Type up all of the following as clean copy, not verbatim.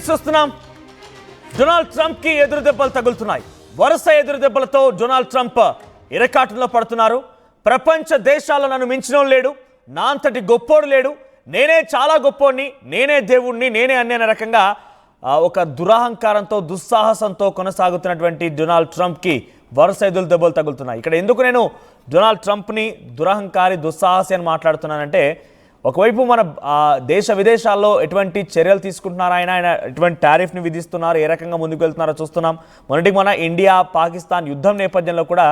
చూస్తున్నాం. Donald Trump కి ఎదురు దెబ్బలు తగులుతున్నాయి. వరుస ఎదురు దెబ్బలతో డొనాల్డ్ ట్రంప్ ఇరకాటంలో పడుతున్నారు. ప్రపంచ దేశాల్లో నన్ను మించిన లేడు, నా అంతటి గొప్పోడు లేడు, నేనే చాలా గొప్పోడిని, నేనే దేవుణ్ణి, నేనే అనే రకంగా ఒక దురహంకారంతో దుస్సాహసంతో కొనసాగుతున్నటువంటి డొనాల్డ్ ట్రంప్కి వరుస ఎదురు దెబ్బలు తగులుతున్నాయి. ఇక్కడ ఎందుకు నేను డొనాల్డ్ ట్రంప్ని దురహంకారి దుస్సాహసి అని మాట్లాడుతున్నానంటే, ఒకవైపు మన దేశ విదేశాల్లో ఎటువంటి చర్యలు తీసుకుంటున్నారు, ఆయన ఎటువంటి టారిఫ్ని విధిస్తున్నారు, ఏ రకంగా ముందుకు వెళ్తున్నారో చూస్తున్నాం. మొన్నటికి మన ఇండియా పాకిస్తాన్ యుద్ధం నేపథ్యంలో కూడా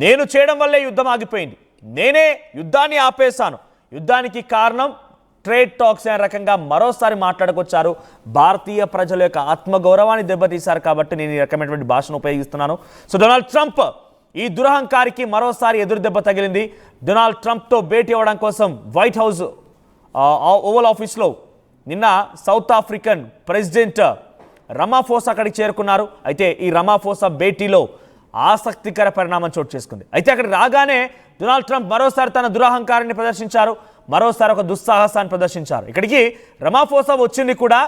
నేను చేయడం వల్లే యుద్ధం ఆగిపోయింది, నేనే యుద్ధాన్ని ఆపేశాను, యుద్ధానికి కారణం ట్రేడ్ టాక్స్ అనే రకంగా మరోసారి మాట్లాడుకొచ్చారు. భారతీయ ప్రజల యొక్క ఆత్మగౌరవాన్ని దెబ్బతీశారు కాబట్టి నేను ఈ రకమైనటువంటి భాషను ఉపయోగిస్తున్నాను. సో డొనాల్డ్ ట్రంప్ ఈ దురహంకారికి మరోసారి ఎదురు దెబ్బ తగిలింది. డొనాల్డ్ ట్రంప్తో భేటీ అవ్వడం కోసం వైట్ హౌస్ ఓవల్ ఆఫీస్లో నిన్న సౌత్ ఆఫ్రికన్ ప్రెసిడెంట్ రమాఫోసా అక్కడికి చేరుకున్నారు. అయితే ఈ రమాఫోసా భేటీలో ఆసక్తికర పరిణామం చోటు చేసుకుంది. అయితే అక్కడికి రాగానే డొనాల్డ్ ట్రంప్ మరోసారి తన దురహంకారాన్ని ప్రదర్శించారు, మరోసారి ఒక దుస్సాహసాన్ని ప్రదర్శించారు. ఇక్కడికి రమాఫోసా వచ్చింది కూడా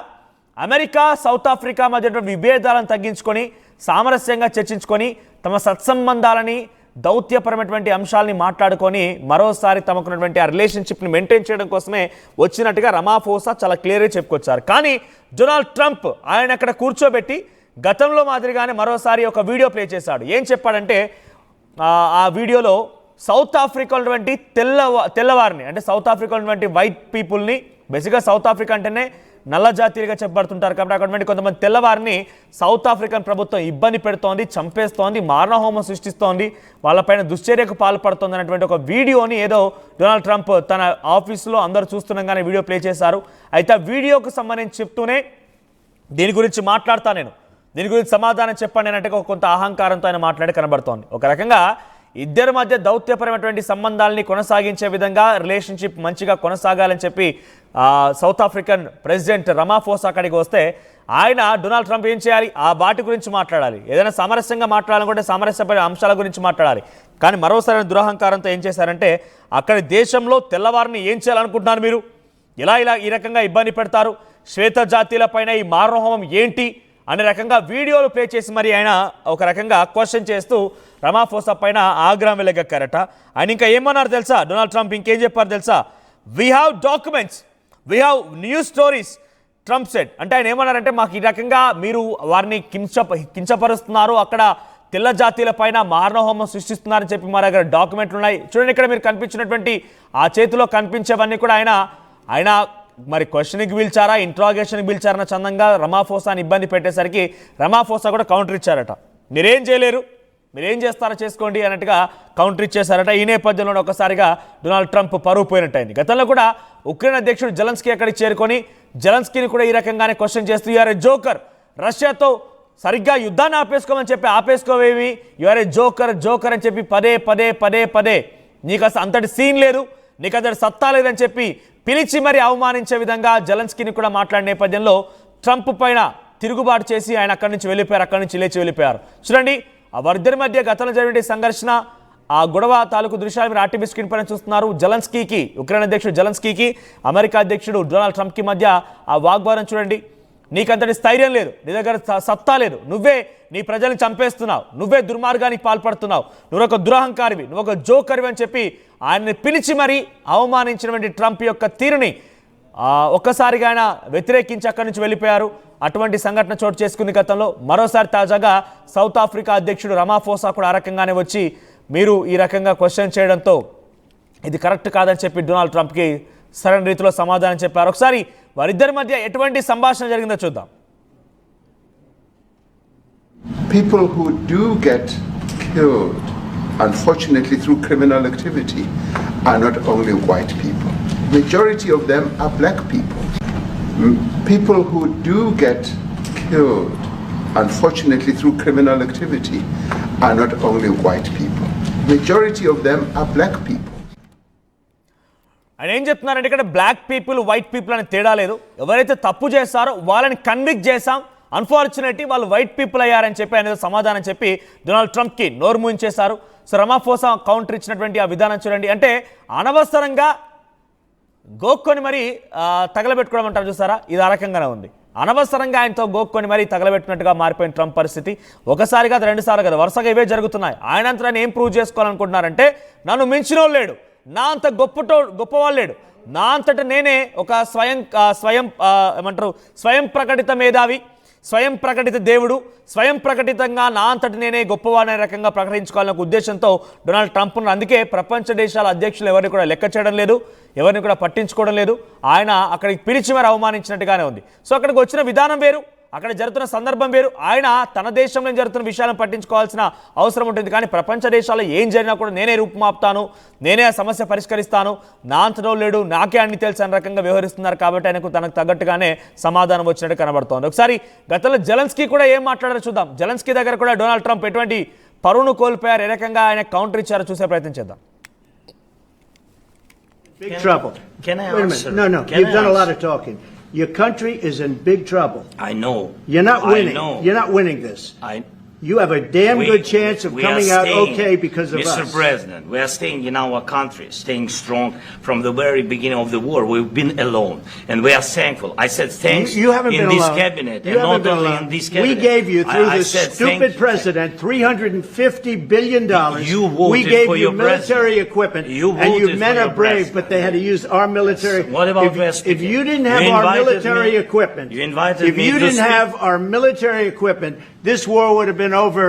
అమెరికా సౌత్ ఆఫ్రికా మధ్య విభేదాలను తగ్గించుకొని సామరస్యంగా చర్చించుకొని తమ సత్సంబంధాలని దౌత్యపరమైనటువంటి అంశాలని మాట్లాడుకొని మరోసారి తమకున్నటువంటి ఆ రిలేషన్షిప్ని మెయింటైన్ చేయడం కోసమే వచ్చినట్టుగా రమాఫోసా చాలా క్లియర్గా చెప్పుకొచ్చారు. కానీ డొనాల్డ్ ట్రంప్ ఆయన అక్కడ కూర్చోబెట్టి గతంలో మాదిరిగానే మరోసారి ఒక వీడియో ప్లే చేశాడు. ఏం చెప్పాడంటే, ఆ వీడియోలో సౌత్ ఆఫ్రికా ఉన్నటువంటి తెల్లవారిని, అంటే సౌత్ ఆఫ్రికా ఉన్నటువంటి వైట్ పీపుల్ని, బేసిక్గా సౌత్ ఆఫ్రికా అంటేనే నల్ల జాతీయులుగా చెప్పబడుతుంటారు కాబట్టి అక్కడ కొంతమంది తెల్లవారిని సౌత్ ఆఫ్రికన్ ప్రభుత్వం ఇబ్బంది పెడుతోంది, చంపేస్తోంది, మారణహోమం సృష్టిస్తోంది, వాళ్ళపైన దుశ్చర్యకు పాల్పడుతోంది అనేటువంటి ఒక వీడియోని ఏదో డొనాల్డ్ ట్రంప్ తన ఆఫీసులో అందరూ చూస్తుండగానే వీడియో ప్లే చేశారు. అయితే ఆ వీడియోకు సంబంధించి చెప్తూనే దీని గురించి మాట్లాడతా, నేను దీని గురించి సమాధానం చెప్పండి అంటే కొంత అహంకారంతో ఆయన మాట్లాడి కనబడుతోంది. ఒక రకంగా ఇద్దరి మధ్య దౌత్యపరమైనటువంటి సంబంధాలని కొనసాగించే విధంగా రిలేషన్షిప్ మంచిగా కొనసాగాలని చెప్పి సౌత్ ఆఫ్రికన్ ప్రెసిడెంట్ రమాఫోసా అక్కడికి వస్తే ఆయన డొనాల్డ్ ట్రంప్ ఏం చేయాలి, ఆ వాటి గురించి మాట్లాడాలి, ఏదైనా సామరస్యంగా మాట్లాడాలనుకుంటే సామరస్యపై అంశాల గురించి మాట్లాడాలి. కానీ మరోసారి దురహంకారంతో ఏం చేశారంటే, అక్కడి దేశంలో తెల్లవారిని ఏం చేయాలనుకుంటున్నారు మీరు, ఇలా ఈ రకంగా ఇబ్బంది పెడతారు, శ్వేత జాతీయులపైన ఈ మారణహోమం ఏంటి అనే రకంగా వీడియోలు ప్లే చేసి మరి ఆయన ఒక రకంగా క్వశ్చన్ చేస్తూ రమాఫోసా పైన ఆగ్రహం వెలగక్కారట. ఆయన ఇంకా ఏమన్నారు తెలుసా, డొనాల్డ్ ట్రంప్ ఇంకేం చెప్పారు తెలుసా, we have documents, we have news stories, Trump said. అంటే ఆయన ఏమన్నారంటే, మాకు ఈ రకంగా మీరు వారిని కించపరుస్తున్నారు, అక్కడ తెల్ల జాతీయుల పైన మారణహోమం సృష్టిస్తున్నారని చెప్పి మా దగ్గర డాక్యుమెంట్లు ఉన్నాయి. చూడండి ఇక్కడ మీరు కనిపించినటువంటి ఆ చేతిలో కనిపించేవన్నీ కూడా ఆయన మరి క్వశ్చన్కి పిలిచారా, ఇంట్రాగేషన్కి పిలిచారన్న చందంగా రమాఫోసాని ఇబ్బంది పెట్టేసరికి రమాఫోసా కూడా కౌంటర్ ఇచ్చారట. మీరేం చేయలేరు, మీరేం చేస్తారో చేసుకోండి అన్నట్టుగా కౌంటర్ ఇచ్చేశారట. ఈ నేపథ్యంలో ఒకసారిగా డొనాల్డ్ ట్రంప్ పరువు పోయినట్టయింది. గతంలో కూడా ఉక్రెయిన్ అధ్యక్షుడు జెలెన్స్కీ అక్కడికి చేరుకొని జెలెన్స్కీని కూడా ఈ రకంగానే క్వశ్చన్ చేస్తూ యూఆర్ ఏ జోకర్, రష్యాతో సరిగ్గా యుద్ధాన్ని ఆపేసుకోమని చెప్పి ఆపేసుకోవేమి, యూఆర్ ఏ జోకర్ అని చెప్పి పదే నీకు అసలు అంతటి సీన్ లేదు, నీకు అంతటి సత్తా లేదని చెప్పి పిలిచి మరి అవమానించే విధంగా జెలెన్స్కీని కూడా మాట్లాడిన నేపథ్యంలో ట్రంప్ పైన తిరుగుబాటు చేసి ఆయన అక్కడి నుంచి వెళ్ళిపోయారు, అక్కడి నుంచి లేచి వెళ్ళిపోయారు. చూడండి ఆ వారిద్దరి మధ్య గతంలో జరిగిన సంఘర్షణ, ఆ గొడవ తాలూకు దృశ్యాలు మీరు ఆర్టీవీ స్క్రీన్ పైన చూస్తున్నారు. జెలెన్స్కీకి, ఉక్రెయిన్ అధ్యక్షుడు జెలెన్స్కీకి అమెరికా అధ్యక్షుడు డొనాల్డ్ ట్రంప్కి మధ్య ఆ వాగ్వాదం చూడండి. నీకంతటి స్థైర్యం లేదు, నీ దగ్గర సత్తా లేదు, నువ్వే నీ ప్రజల్ని చంపేస్తున్నావు, నువ్వే దుర్మార్గానికి పాల్పడుతున్నావు, నువ్వు ఒక దురహంకారివి, నువ్వు ఒక జోకర్వి అని చెప్పి ఆయన్ని పిలిచి మరీ అవమానించినటువంటి ట్రంప్ యొక్క తీరుని ఒక్కసారిగా ఆయన వ్యతిరేకించి అక్కడి నుంచి వెళ్ళిపోయారు. అటువంటి సంఘటన చోటు చేసుకుంది గతంలో. మరోసారి తాజాగా సౌత్ ఆఫ్రికా అధ్యక్షుడు రమాఫోసా కూడా ఆ రకంగానే వచ్చి మీరు ఈ రకంగా క్వశ్చన్ చేయడంతో ఇది కరెక్ట్ కాదని చెప్పి డొనాల్డ్ ట్రంప్కి సరైన రీతిలో సమాధానం చెప్పారు. ఒకసారి వారిద్దరి మధ్య ఎటువంటి సంభాషణ జరిగిందో చూద్దాం. People who do get killed, unfortunately through criminal activity, are not only white people. Majority of them are black people. People who do get killed, unfortunately through criminal activity, are not only white people. Majority of them are black people. ఆయన ఏం చెప్తున్నారంటే, ఇక్కడ black people white people అనే తేడా లేదు, ఎవరైతే తప్పు చేస్తారో వాళ్ళని కన్విక్ట్ చేశాం, అన్ఫార్చునేట్లీ వాళ్ళు వైట్ పీపుల్ అయ్యారని చెప్పి ఆయన సమాధానం చెప్పి డొనాల్డ్ ట్రంప్కి నోరు మూయించేశారు. సో రమాఫోసా కౌంటర్ ఇచ్చినటువంటి ఆ విధానం చూడండి. అంటే అనవసరంగా గోక్కొని మరి తగలబెట్టుకోవడం అంటారు చూసారా, ఇది ఆ రకంగానే ఉంది. అనవసరంగా ఆయనతో గోక్కొని మరీ తగలబెట్టినట్టుగా మారిపోయిన ట్రంప్ పరిస్థితి. ఒకసారి కాదు, రెండుసార్లు కాదు, వరుసగా ఇవే జరుగుతున్నాయి. ఆయనంతా ఏం ప్రూవ్ చేసుకోవాలనుకుంటున్నారంటే నన్ను మించినోళ్ళు లేడు, నా అంత గొప్పవాళ్ళు లేడు, నా అంతట నేనే ఒక స్వయం ప్రకటిత మేధావి, స్వయం ప్రకటిత దేవుడు, స్వయం ప్రకటితంగా నా అంతటి నేనే గొప్పవాడనే రకంగా ప్రకటించుకోవాలనే ఉద్దేశంతో డొనాల్డ్ ట్రంప్ను అందుకే ప్రపంచ దేశాల అధ్యక్షులు ఎవరిని కూడా లెక్క చేయడం లేదు, ఎవరిని కూడా పట్టించుకోవడం లేదు. ఆయన అక్కడికి పిలిచి మరి అవమానించినట్టుగానే ఉంది. సో అక్కడికి వచ్చిన విధానం వేరు, అక్కడ జరుగుతున్న సందర్భం వేరు. ఆయన తన దేశంలో జరుగుతున్న విషయాలను పట్టించుకోవాల్సిన అవసరం ఉంటుంది. కానీ ప్రపంచ దేశాల్లో ఏం జరిగినా కూడా నేనే రూపుమాపుతాను, నేనే ఆ సమస్య పరిష్కరిస్తాను, నా అంతటో లేడు, నాకే అన్ని తెలుసు అనే రకంగా వ్యవహరిస్తున్నారు. కాబట్టి ఆయనకు తనకు తగ్గట్టుగానే సమాధానం వచ్చినట్టు కనబడుతోంది. ఒకసారి గతంలో జెలెన్స్కీ కూడా ఏం మాట్లాడారో చూద్దాం. జెలెన్స్కీ దగ్గర కూడా డొనాల్డ్ ట్రంప్ ఎటువంటి పరువును కోల్పోయారు, ఏ రకంగా ఆయన కౌంటర్ ఇచ్చారో చూసే ప్రయత్నం చేద్దాం. Big trouble. Can I Wait a answer? minute. No, Can you've I done a lot answer? of talking. Your country is in big trouble. I know. You're not winning. I know. You're not winning this. I. You have a damn good chance of we coming are out staying, okay because of Mr. us. President, we are staying in our country, staying strong from the very beginning of the war. We've been alone, and we are thankful. I said thanks You haven't in been this alone. cabinet, You and haven't not been only alone. in this cabinet. We gave you, through I this said stupid thank president, $350 billion. You voted we gave for you your military president. equipment, You and you voted men for are your brave, president. but they had to use our military. What about if you didn't have You our invited military me. equipment, You invited if me you to didn't speak. have our military equipment, this war would have been over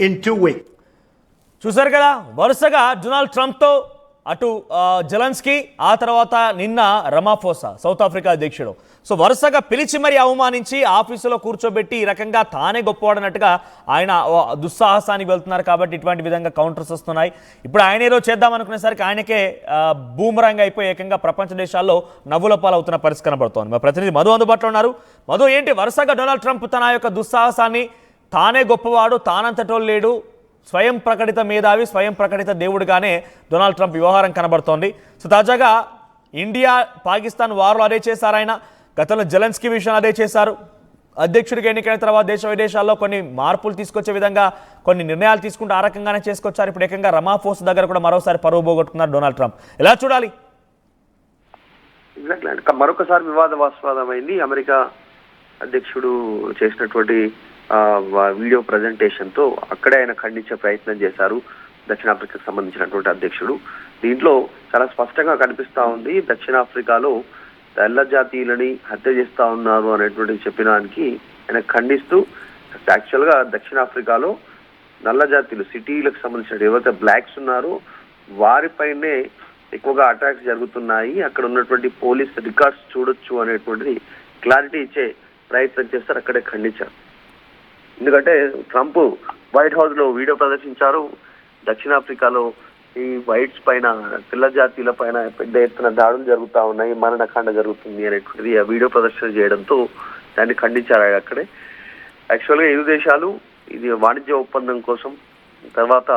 in 2 weeks. చూసారు కదా, వరుసగా Donald ట్రంప్తో అటు Zelensky, ఆ తర్వాత నిన్న Ramaphosa south Africa అధ్యక్షుడు. So వరుసగా పిలిచి మరీ అవమానించి ఆఫీసులో కూర్చోబెట్టి ఈ రకంగా తానే గొప్పవాడన్నట్టుగా ఆయన దుస్సాహసానికి వెళ్తున్నారు. కాబట్టి ఇటువంటి విధంగా కౌంటర్స్ వస్తున్నాయి. ఇప్పుడు ఆయన ఏదో చేద్దామనుకునేసరికి ఆయనకే బూమరాంగ్ అయిపోయి ఏకంగా ప్రపంచ దేశాల్లో నవ్వుల పాలవుతున్న పరిస్థితి కనబడుతోంది. మా ప్రతినిధి మధు అందుబాటులో ఉన్నారు. మధు, ఏంటి వరుసగా డొనాల్డ్ ట్రంప్ తన యొక్క దుస్సాహసాన్ని, తానే గొప్పవాడు, తానంతటోళ్ళు లేడు, స్వయం ప్రకటిత మేధావి, స్వయం ప్రకటిత దేవుడిగానే డొనాల్డ్ ట్రంప్ వ్యవహారం కనబడుతోంది. సో తాజాగా ఇండియా పాకిస్తాన్ వార్లో అదే చేశారు ఆయన. గతంలో జెలెన్స్కీ విషయం అదే చేశారు. అధ్యక్షుడికి ఎన్నికైన తర్వాత దేశ విదేశాల్లో కొన్ని మార్పులు తీసుకొచ్చే విధంగా కొన్ని నిర్ణయాలు తీసుకుంటూ ఆ రకంగానే చేసుకొచ్చారు. ఇప్పుడు ఏకంగా రమాఫోస్ దగ్గర కూడా మరోసారి పరువు పోగొట్టుకున్నారు డొనాల్డ్ ట్రంప్. ఎలా చూడాలి? ఎగ్జాక్ట్లీ, మరొకసారి వివాదాస్పదమైంది అమెరికా అధ్యక్షుడు చేసినటువంటి వీడియో ప్రజెంటేషన్ తో. అక్కడే ఆయన ఖండించే ప్రయత్నం చేశారు దక్షిణాఫ్రికాకు సంబంధించినటువంటి అధ్యక్షుడు. దీంట్లో చాలా స్పష్టంగా కనిపిస్తా ఉంది, దక్షిణాఫ్రికాలో తెల్ల జాతీయులని హత్య చేస్తా ఉన్నారు అనేటువంటి చెప్పినానికి ఆయన ఖండిస్తూ, యాక్చువల్ గా దక్షిణాఫ్రికాలో నల్ల జాతీయులు, సిటీలకు సంబంధించిన ఎవరైతే బ్లాక్స్ ఉన్నారో వారిపైనే ఎక్కువగా అటాక్స్ జరుగుతున్నాయి, అక్కడ ఉన్నటువంటి పోలీస్ రికార్డ్స్ చూడొచ్చు అనేటువంటిది క్లారిటీ ఇచ్చే ప్రయత్నం చేస్తారు. అక్కడే ఖండించారు. ఎందుకంటే ట్రంప్ వైట్ హౌస్ లో వీడియో ప్రదర్శించారు. దక్షిణాఫ్రికాలో ఈ వైట్స్ పైన, తెల్ల జాతీయుల పైన పెద్ద ఎత్తున దాడులు జరుగుతూ ఉన్నాయి, మరణకాండ జరుగుతుంది అనేటువంటిది ఆ వీడియో ప్రదర్శన చేయడంతో దాన్ని ఖండించారు అక్కడే. యాక్చువల్గా ఇరు దేశాలు ఇది వాణిజ్య ఒప్పందం కోసం, తర్వాత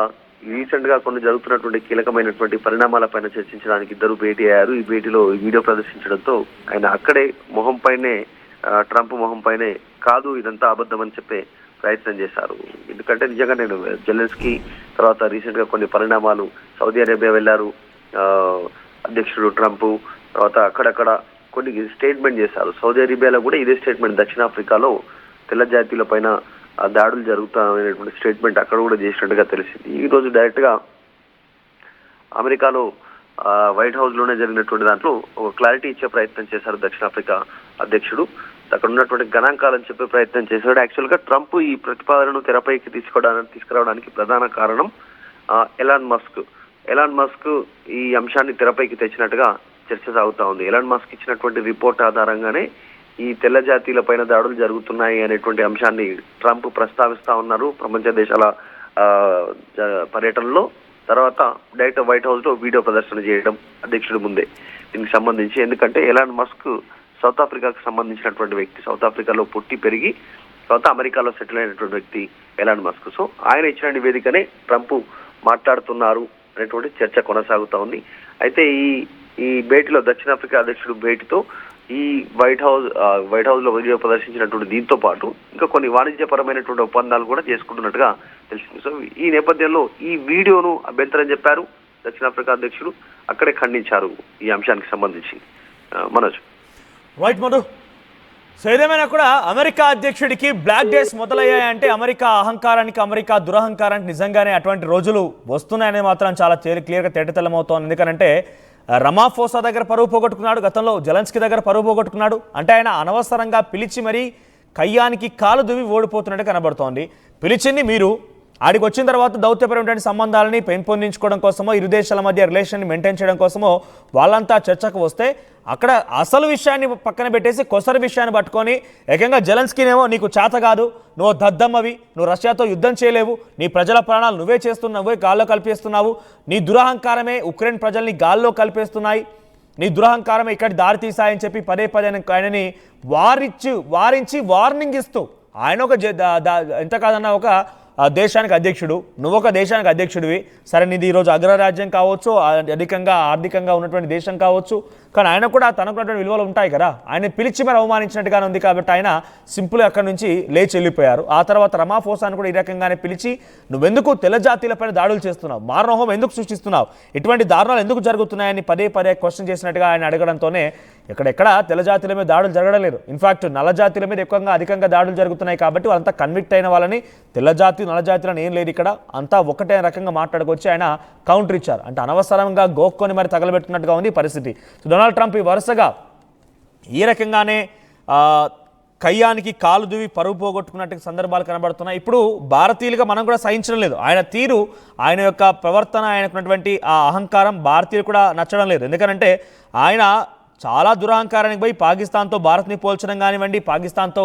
రీసెంట్ గా కొన్ని జరుగుతున్నటువంటి కీలకమైనటువంటి పరిణామాలపైన చర్చించడానికి ఇద్దరు భేటీ అయ్యారు. ఈ భేటీలో ఈ వీడియో ప్రదర్శించడంతో ఆయన అక్కడే మొహం పైనే, ట్రంప్ మొహం పైనే కాదు ఇదంతా అబద్ధం అని చెప్పే ప్రయత్నం చేశారు. ఎందుకంటే నిజంగా నేను జెలెన్స్కీ తర్వాత రీసెంట్ గా కొన్ని పరిణామాలు, సౌదీ అరేబియా వెళ్లారు అధ్యక్షుడు ట్రంప్, తర్వాత అక్కడక్కడ కొన్ని స్టేట్మెంట్ చేశారు. సౌదీ అరేబియాలో కూడా ఇదే స్టేట్మెంట్, దక్షిణాఫ్రికాలో తెల్ల జాతీయుల పైన దాడులు జరుగుతాయనేటువంటి స్టేట్మెంట్ అక్కడ కూడా చేసినట్టుగా తెలిసింది. ఈ రోజు డైరెక్ట్ గా అమెరికాలో వైట్ హౌస్ లోనే జరిగినటువంటి దాంట్లో ఒక క్లారిటీ ఇచ్చే ప్రయత్నం చేశారు దక్షిణాఫ్రికా అధ్యక్షుడు. అక్కడ ఉన్నటువంటి గణాంకాలను చెప్పే ప్రయత్నం చేశాడు. యాక్చువల్ గా ట్రంప్ ఈ ప్రతిపాదనను తెరపైకి తీసుకురావడానికి ప్రధాన కారణం ఎలాన్ మస్క్ ఈ అంశాన్ని తెరపైకి తెచ్చినట్టుగా చర్చ సాగుతా ఉంది. ఎలాన్ మస్క్ ఇచ్చినటువంటి రిపోర్ట్ ఆధారంగానే ఈ తెల్ల జాతీయుల పైన దాడులు జరుగుతున్నాయి అనేటువంటి అంశాన్ని ట్రంప్ ప్రస్తావిస్తా ఉన్నారు ప్రపంచ దేశాల పర్యటనలో. తర్వాత డైరెక్ట్ వైట్ హౌస్ లో వీడియో ప్రదర్శన చేయడం అధ్యక్షుడి ముందే దీనికి సంబంధించి. ఎందుకంటే ఎలాన్ మస్క్ సౌత్ ఆఫ్రికాకు సంబంధించినటువంటి వ్యక్తి, సౌత్ ఆఫ్రికాలో పుట్టి పెరిగి తర్వాత అమెరికాలో సెటిల్ అయినటువంటి వ్యక్తి ఎలాన్ మస్క్. సో ఆయన ఇచ్చిన నివేదికనే ట్రంప్ మాట్లాడుతున్నారు అనేటువంటి చర్చ కొనసాగుతా ఉంది. అయితే ఈ భేటీలో, దక్షిణాఫ్రికా అధ్యక్షుడు భేటీతో ఈ వైట్ హౌస్ లో వీడియో ప్రదర్శించినటువంటి దీంతో పాటు ఇంకా కొన్ని వాణిజ్యపరమైనటువంటి ఒప్పందాలు కూడా చేసుకుంటున్నట్టుగా తెలిసింది. సో ఈ నేపథ్యంలో ఈ వీడియోను అభ్యంతరం చెప్పారు దక్షిణాఫ్రికా అధ్యక్షుడు, అక్కడే ఖండించారు ఈ అంశానికి సంబంధించి. మనోజ్. రైట్ మధు. సో ఏదేమైనా కూడా అమెరికా అధ్యక్షుడికి బ్లాక్ డేస్ మొదలయ్యాయంటే అమెరికా అహంకారానికి, అమెరికా దురహంకారానికి నిజంగానే అటువంటి రోజులు వస్తున్నాయని మాత్రం చాలా క్లియర్గా తేటతెల్లమవుతోంది. ఎందుకంటే రమాఫోసా దగ్గర పరువు పోగొట్టుకున్నాడు, గతంలో జెలెన్స్కీ దగ్గర పరువు పోగొట్టుకున్నాడు. అంటే ఆయన అనవసరంగా పిలిచి మరీ కయ్యానికి కాలు దువ్వి ఓడిపోతున్నట్టు కనబడుతోంది. పిలిచింది మీరు, ఆడికి వచ్చిన తర్వాత దౌత్యపరమైనటువంటి సంబంధాలని పెంపొందించుకోవడం కోసమో, ఇరు దేశాల మధ్య రిలేషన్ని మెయింటైన్ చేయడం కోసమో వాళ్ళంతా చర్చకు వస్తే అక్కడ అసలు విషయాన్ని పక్కన పెట్టేసి కొసరి విషయాన్ని పట్టుకొని ఏకంగా జెలెన్స్కీనేమో నీకు చేత కాదు, నువ్వు దద్దమ్మవి, నువ్వు రష్యాతో యుద్ధం చేయలేవు, నీ ప్రజల ప్రాణాలు నువ్వే చేస్తున్నావు, నువ్వే గాల్లో కలిపేస్తున్నావు, నీ దురహంకారమే ఉక్రెయిన్ ప్రజల్ని గాల్లో కలిపేస్తున్నాయి, నీ దురహంకారమే ఇక్కడి దారి తీసాయని చెప్పి పదే పదే ఆయనని వారించి వార్నింగ్ ఇస్తూ ఆయన ఒక ఎంత కాదన్నా ఒక దేశానికి అధ్యక్షుడు, నువ్వు ఒక దేశానికి అధ్యక్షుడివి. సరే, నీది ఈరోజు అగ్రరాజ్యం కావచ్చు, అధికంగా ఆర్థికంగా ఉన్నటువంటి దేశం కావచ్చు, కానీ ఆయన కూడా తనకున్నటువంటి విలువలు ఉంటాయి కదా. ఆయన పిలిచి మరి అవమానించినట్టుగానే ఉంది కాబట్టి ఆయన సింపుల్ అక్కడి నుంచి లేచి వెళ్ళిపోయారు. ఆ తర్వాత రమాఫోసాను కూడా ఈ రకంగానే పిలిచి నువ్వెందుకు తెల్ల జాతీయులపైన దాడులు చేస్తున్నావు, మారణహోమం ఎందుకు సృష్టిస్తున్నావు, ఇటువంటి దారుణాలు ఎందుకు జరుగుతున్నాయని పదే పదే క్వశ్చన్ చేసినట్టుగా ఆయన అడగడంతోనే ఎక్కడెక్కడ తెల్ల జాతీయుల మీద దాడులు జరగలేదు. ఇన్ఫాక్ట్ నల్ల జాతీయుల మీద అధికంగా దాడులు జరుగుతున్నాయి కాబట్టి వాళ్ళంతా కన్విక్ట్ అయిన వాళ్ళని తెల్ల జాతి నల్ల జాతీయులను ఏం లేదు, ఇక్కడ అంతా ఒకటే రకంగా మాట్లాడుకొచ్చి ఆయన కౌంటర్ ఇచ్చారు. అంటే అనవసరంగా గోక్కొని మరి తగలబెట్టుకున్నట్టుగా ఉంది పరిస్థితి. సో డొనాల్డ్ ట్రంప్ ఈ వరుసగా ఈ రకంగానే కయ్యానికి కాలు దువి పరువు పోగొట్టుకున్నట్టు సందర్భాలు కనబడుతున్నాయి. ఇప్పుడు భారతీయులుగా మనం కూడా సహించడం లేదు. ఆయన తీరు, ఆయన యొక్క ప్రవర్తన, ఆయనకున్నటువంటి ఆ అహంకారం భారతీయులు కూడా నచ్చడం లేదు. ఎందుకంటే ఆయన చాలా దురహంకారానికి పోయి పాకిస్తాన్తో భారత్ని పోల్చడం కానివ్వండి, పాకిస్తాన్తో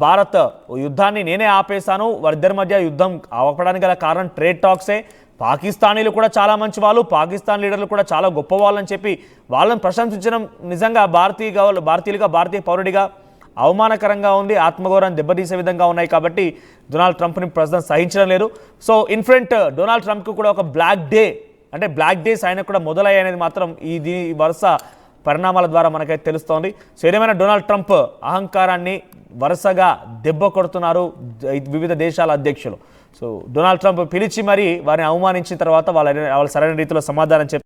భారత్ యుద్ధాన్ని నేనే ఆపేశాను, వారిద్దరి మధ్య యుద్ధం ఆపడానికి గల కారణం ట్రేడ్ టాక్సే, పాకిస్తానీలు కూడా చాలా మంచి వాళ్ళు, పాకిస్తాన్ లీడర్లు కూడా చాలా గొప్ప వాళ్ళని చెప్పి వాళ్ళని ప్రశంసించడం నిజంగా భారతీయులుగా భారతీయ పౌరుడిగా అవమానకరంగా ఉంది, ఆత్మగౌరవాన్ని దెబ్బతీసే విధంగా ఉన్నాయి. కాబట్టి డొనాల్డ్ ట్రంప్ని ప్రస్తుతం సహించడం లేదు. సో ఇన్ఫ్రంట్ డొనాల్డ్ ట్రంప్కి కూడా ఒక బ్లాక్ డేస్ ఆయన కూడా మొదలయ్యాయనేది మాత్రం ఈ వరుస పరిణామాల ద్వారా మనకైతే తెలుస్తోంది. సో ఏదేమైనా డొనాల్డ్ ట్రంప్ అహంకారాన్ని వరుసగా దెబ్బ కొడుతున్నారు వివిధ దేశాల అధ్యక్షులు. సో డొనాల్డ్ ట్రంప్ పిలిచి మరి వారిని అవమానించిన తర్వాత వాళ్ళ సరైన రీతిలో సమాధానం